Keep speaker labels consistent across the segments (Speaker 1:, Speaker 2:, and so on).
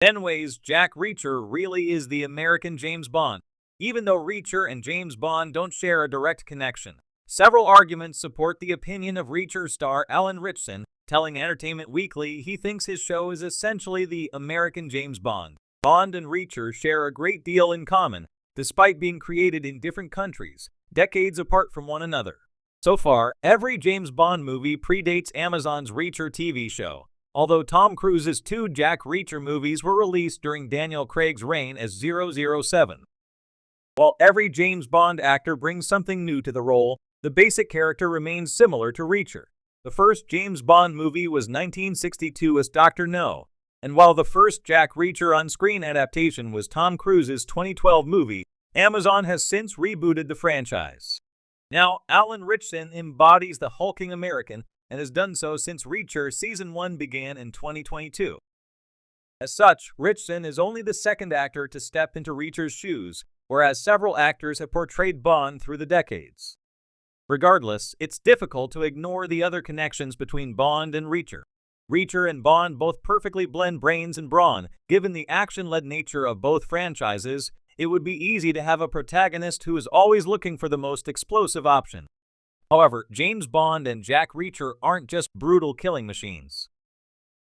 Speaker 1: 10 ways Jack Reacher really is the American James Bond. Even though Reacher and James Bond don't share a direct connection, several arguments support the opinion of Reacher star Alan Ritchson, telling Entertainment Weekly he thinks his show is essentially the American James Bond. Bond and Reacher share a great deal in common, despite being created in different countries, decades apart from one another. So far, every James Bond movie predates Amazon's Reacher TV show, although Tom Cruise's 2 Jack Reacher movies were released during Daniel Craig's reign as 007. While every James Bond actor brings something new to the role, the basic character remains similar to Reacher. The first James Bond movie was 1962 as Dr. No, and while the first Jack Reacher on-screen adaptation was Tom Cruise's 2012 movie, Amazon has since rebooted the franchise. Now, Alan Ritchson embodies the hulking American and has done so since Reacher Season 1 began in 2022. As such, Ritchson is only the second actor to step into Reacher's shoes, whereas several actors have portrayed Bond through the decades. Regardless, it's difficult to ignore the other connections between Bond and Reacher. Reacher and Bond both perfectly blend brains and brawn. Given the action-led nature of both franchises, it would be easy to have a protagonist who is always looking for the most explosive option. However, James Bond and Jack Reacher aren't just brutal killing machines.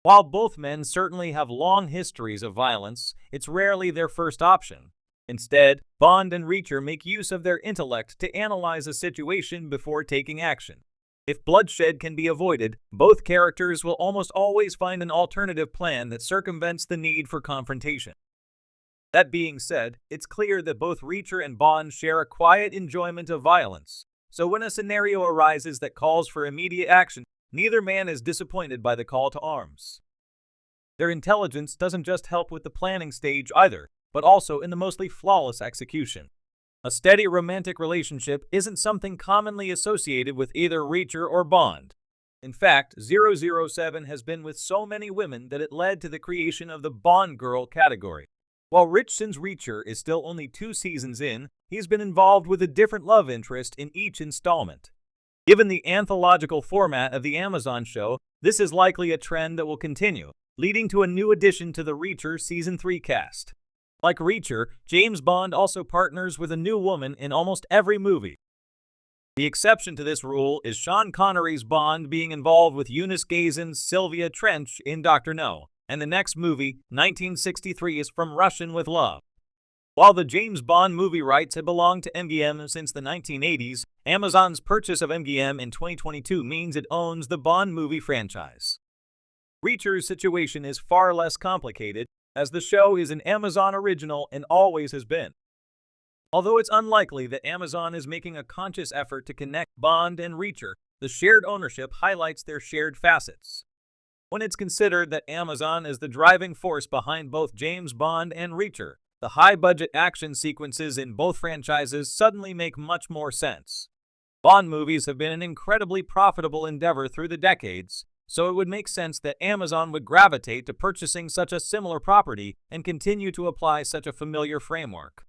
Speaker 1: While both men certainly have long histories of violence, it's rarely their first option. Instead, Bond and Reacher make use of their intellect to analyze a situation before taking action. If bloodshed can be avoided, both characters will almost always find an alternative plan that circumvents the need for confrontation. That being said, it's clear that both Reacher and Bond share a quiet enjoyment of violence. So when a scenario arises that calls for immediate action, neither man is disappointed by the call to arms. Their intelligence doesn't just help with the planning stage either, but also in the mostly flawless execution. A steady romantic relationship isn't something commonly associated with either Reacher or Bond. In fact, 007 has been with so many women that it led to the creation of the Bond girl category. While Ritchson's Reacher is still only 2 seasons in, he's been involved with a different love interest in each installment. Given the anthological format of the Amazon show, this is likely a trend that will continue, leading to a new addition to the Reacher Season 3 cast. Like Reacher, James Bond also partners with a new woman in almost every movie. The exception to this rule is Sean Connery's Bond being involved with Eunice Gazen's Sylvia Trench in Dr. No, and the next movie, 1963, is From Russian with Love. While the James Bond movie rights had belonged to MGM since the 1980s, Amazon's purchase of MGM in 2022 means it owns the Bond movie franchise. Reacher's situation is far less complicated, as the show is an Amazon original and always has been. Although it's unlikely that Amazon is making a conscious effort to connect Bond and Reacher, the shared ownership highlights their shared facets. When it's considered that Amazon is the driving force behind both James Bond and Reacher, the high-budget action sequences in both franchises suddenly make much more sense. Bond movies have been an incredibly profitable endeavor through the decades, so it would make sense that Amazon would gravitate to purchasing such a similar property and continue to apply such a familiar framework.